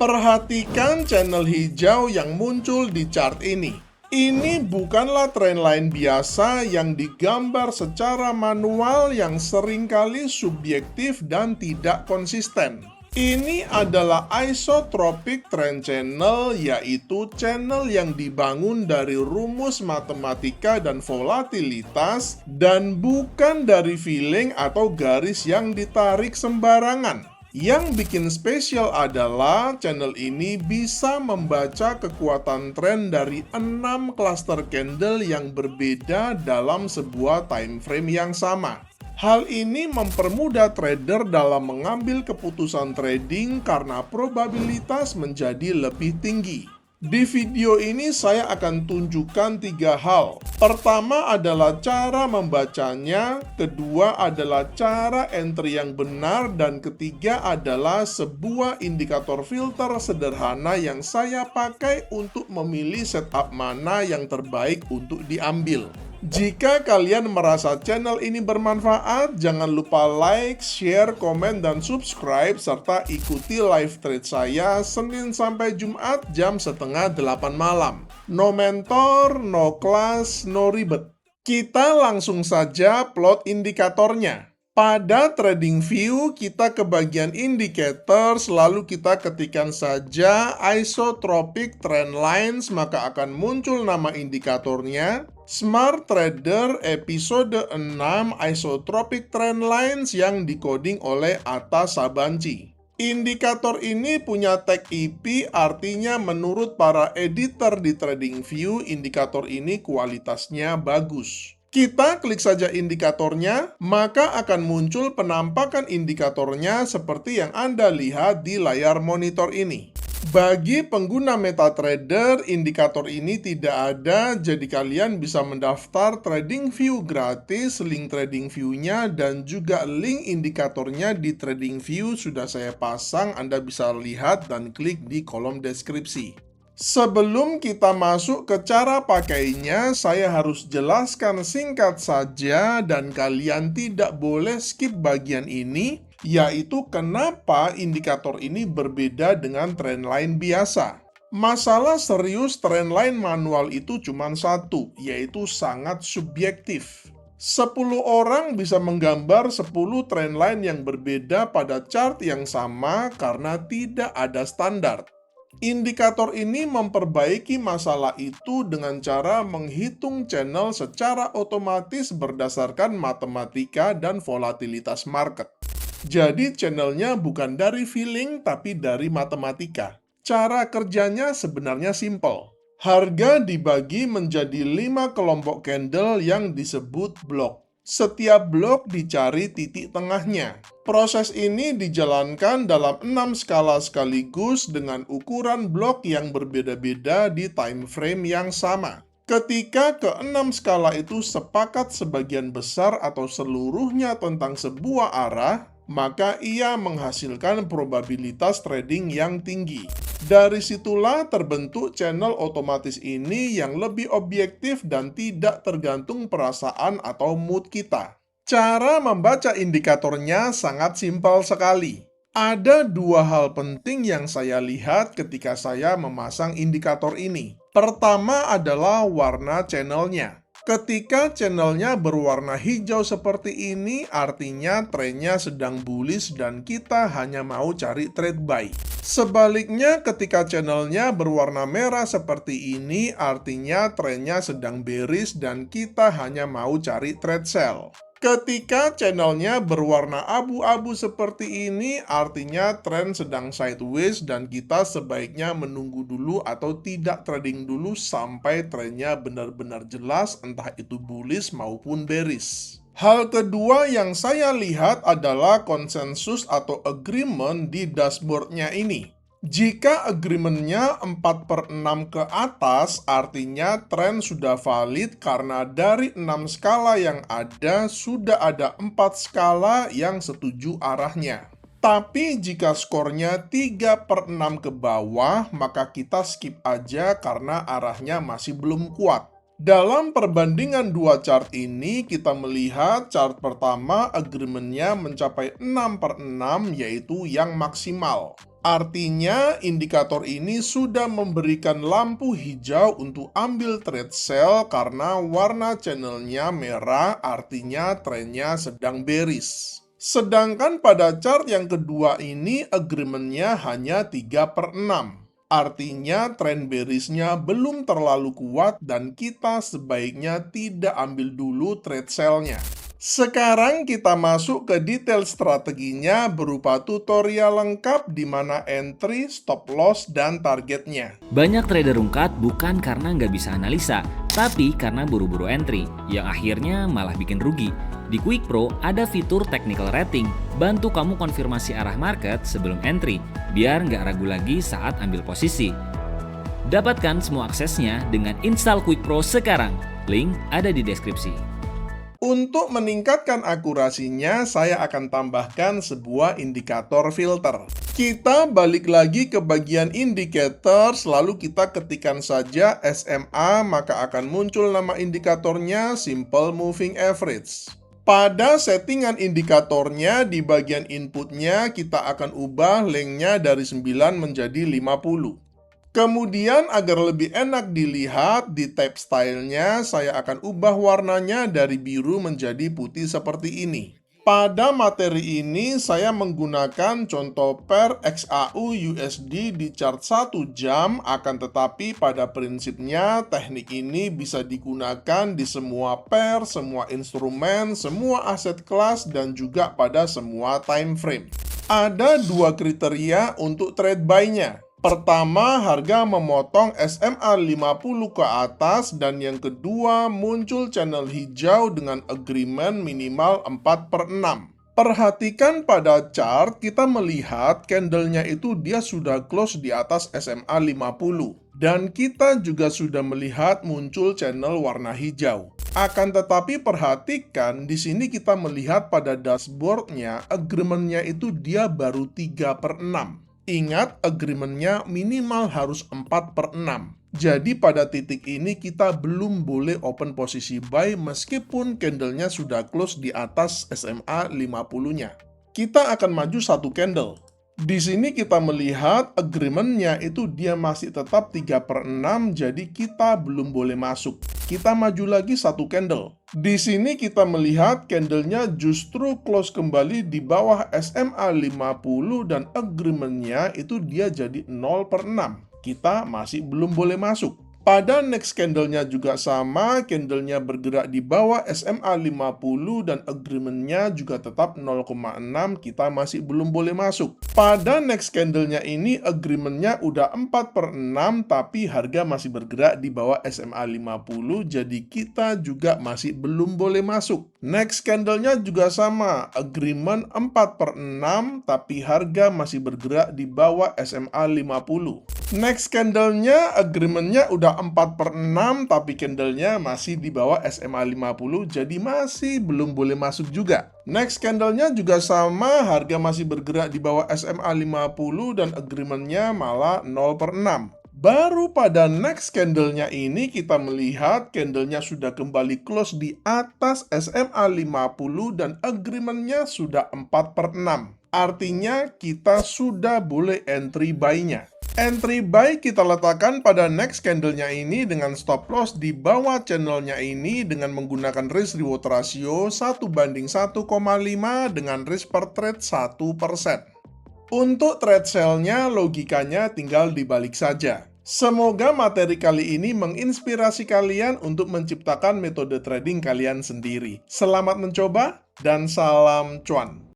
Perhatikan channel hijau yang muncul di chart ini. Ini bukanlah trendline biasa yang digambar secara manual yang seringkali subjektif dan tidak konsisten. Ini adalah isotropic trend channel, yaitu channel yang dibangun dari rumus matematika dan volatilitas dan bukan dari feeling atau garis yang ditarik sembarangan. Yang bikin spesial adalah channel ini bisa membaca kekuatan tren dari 6 cluster candle yang berbeda dalam sebuah time frame yang sama. Hal ini mempermudah trader dalam mengambil keputusan trading karena probabilitas menjadi lebih tinggi. Di video ini saya akan tunjukkan 3 hal. Pertama adalah cara membacanya, kedua adalah cara entry yang benar, dan ketiga adalah sebuah indikator filter sederhana yang saya pakai untuk memilih setup mana yang terbaik untuk diambil. Jika kalian merasa channel ini bermanfaat, jangan lupa like, share, komen, dan subscribe, serta ikuti live trade saya Senin sampai Jumat jam setengah 8 malam. No mentor, no class, no ribet. Kita langsung saja plot indikatornya. Pada TradingView, kita ke bagian indicators, lalu kita ketikkan saja isotropic trend lines, maka akan muncul nama indikatornya. Smart Trader episode 6 isotropic trend lines yang dikoding oleh Atta Sabanci. Indikator ini punya tag IP, artinya menurut para editor di TradingView, indikator ini kualitasnya bagus. Kita klik saja indikatornya, maka akan muncul penampakan indikatornya seperti yang Anda lihat di layar monitor ini. Bagi pengguna MetaTrader, indikator ini tidak ada, jadi kalian bisa mendaftar TradingView gratis. Link TradingView-nya dan juga link indikatornya di TradingView sudah saya pasang, Anda bisa lihat dan klik di kolom deskripsi. Sebelum kita masuk ke cara pakainya, saya harus jelaskan singkat saja dan kalian tidak boleh skip bagian ini, yaitu kenapa indikator ini berbeda dengan trendline biasa. Masalah serius trendline manual itu cuma satu, yaitu sangat subjektif. 10 orang bisa menggambar 10 trendline yang berbeda pada chart yang sama karena tidak ada standar. Indikator ini memperbaiki masalah itu dengan cara menghitung channel secara otomatis berdasarkan matematika dan volatilitas market. Jadi channelnya bukan dari feeling tapi dari matematika. Cara kerjanya sebenarnya simple. Harga dibagi menjadi 5 kelompok candle yang disebut blok. Setiap blok dicari titik tengahnya. Proses ini dijalankan dalam 6 skala sekaligus dengan ukuran blok yang berbeda-beda di time frame yang sama. Ketika ke-6 skala itu sepakat sebagian besar atau seluruhnya tentang sebuah arah, maka ia menghasilkan probabilitas trading yang tinggi. Dari situlah terbentuk channel otomatis ini yang lebih objektif dan tidak tergantung perasaan atau mood kita. Cara membaca indikatornya sangat simpel sekali. Ada 2 hal penting yang saya lihat ketika saya memasang indikator ini. Pertama adalah warna channelnya. Ketika channelnya berwarna hijau seperti ini, artinya trennya sedang bullish dan kita hanya mau cari trade buy. Sebaliknya, ketika channelnya berwarna merah seperti ini, artinya trennya sedang bearish dan kita hanya mau cari trade sell. Ketika channelnya berwarna abu-abu seperti ini, artinya tren sedang sideways dan kita sebaiknya menunggu dulu atau tidak trading dulu sampai trennya benar-benar jelas, entah itu bullish maupun bearish. Hal kedua yang saya lihat adalah konsensus atau agreement di dashboardnya ini. Jika agreementnya 4/6 ke atas, artinya tren sudah valid karena dari 6 skala yang ada, sudah ada 4 skala yang setuju arahnya. Tapi jika skornya 3/6 ke bawah, maka kita skip aja karena arahnya masih belum kuat. Dalam perbandingan 2 chart ini, kita melihat chart pertama agreementnya mencapai 6/6, yaitu yang maksimal. Artinya, indikator ini sudah memberikan lampu hijau untuk ambil trade sell karena warna channelnya merah, artinya trennya sedang bearish. Sedangkan pada chart yang kedua ini, agreementnya hanya 3/6. Artinya, tren bearishnya belum terlalu kuat dan kita sebaiknya tidak ambil dulu trade sell-nya. Sekarang kita masuk ke detail strateginya berupa tutorial lengkap di mana entry, stop loss, dan targetnya. Banyak trader rungkat bukan karena nggak bisa analisa, tapi karena buru-buru entry, yang akhirnya malah bikin rugi. Di Quick Pro ada fitur technical rating, bantu kamu konfirmasi arah market sebelum entry, biar nggak ragu lagi saat ambil posisi. Dapatkan semua aksesnya dengan install Quick Pro sekarang, link ada di deskripsi. Untuk meningkatkan akurasinya, saya akan tambahkan sebuah indikator filter. Kita balik lagi ke bagian indicator, lalu kita ketikkan saja SMA, maka akan muncul nama indikatornya Simple Moving Average. Pada settingan indikatornya, di bagian inputnya, kita akan ubah lengthnya dari 9 menjadi 50. Kemudian agar lebih enak dilihat, di tab stylenya saya akan ubah warnanya dari biru menjadi putih seperti ini. Pada materi ini saya menggunakan contoh pair XAU USD di chart 1 jam, akan tetapi pada prinsipnya teknik ini bisa digunakan di semua pair, semua instrumen, semua aset kelas, dan juga pada semua time frame. Ada dua kriteria untuk trade buy-nya. Pertama, harga memotong SMA 50 ke atas, dan yang kedua, muncul channel hijau dengan agreement minimal 4/6. Perhatikan pada chart, kita melihat candlenya itu dia sudah close di atas SMA 50. Dan kita juga sudah melihat muncul channel warna hijau. Akan tetapi perhatikan, di sini kita melihat pada dashboardnya, agreementnya itu dia baru 3/6. Ingat, agreementnya minimal harus 4/6. Jadi pada titik ini kita belum boleh open posisi buy meskipun candlenya sudah close di atas SMA 50-nya. Kita akan maju satu candle. Di sini kita melihat agreementnya itu dia masih tetap 3/6, jadi kita belum boleh masuk. Kita maju lagi satu candle. Di sini kita melihat candlenya justru close kembali di bawah SMA 50 dan agreementnya itu dia jadi 0/6. Kita masih belum boleh masuk. Pada next candlenya juga sama, candlenya bergerak di bawah SMA 50 dan agreementnya juga tetap 0,6, kita masih belum boleh masuk. Pada next candlenya ini agreementnya udah 4/6 tapi harga masih bergerak di bawah SMA 50, jadi kita juga masih belum boleh masuk. Next candlenya juga sama, agreement 4/6 tapi harga masih bergerak di bawah SMA 50. Next candlenya agreementnya udah 4/6 tapi candlenya masih di bawah SMA 50, jadi masih belum boleh masuk juga. Next candlenya juga sama, harga masih bergerak di bawah SMA 50 dan agreementnya malah 0/6. Baru pada next candlenya ini kita melihat candlenya sudah kembali close di atas SMA 50 dan agreementnya sudah 4/6. Artinya kita sudah boleh entry buy-nya. Entry buy kita letakkan pada next candlenya ini dengan stop loss di bawah channelnya ini dengan menggunakan risk reward ratio 1/1,5 dengan risk per trade 1%. Untuk trade sell-nya logikanya tinggal dibalik saja. Semoga materi kali ini menginspirasi kalian untuk menciptakan metode trading kalian sendiri. Selamat mencoba dan salam cuan.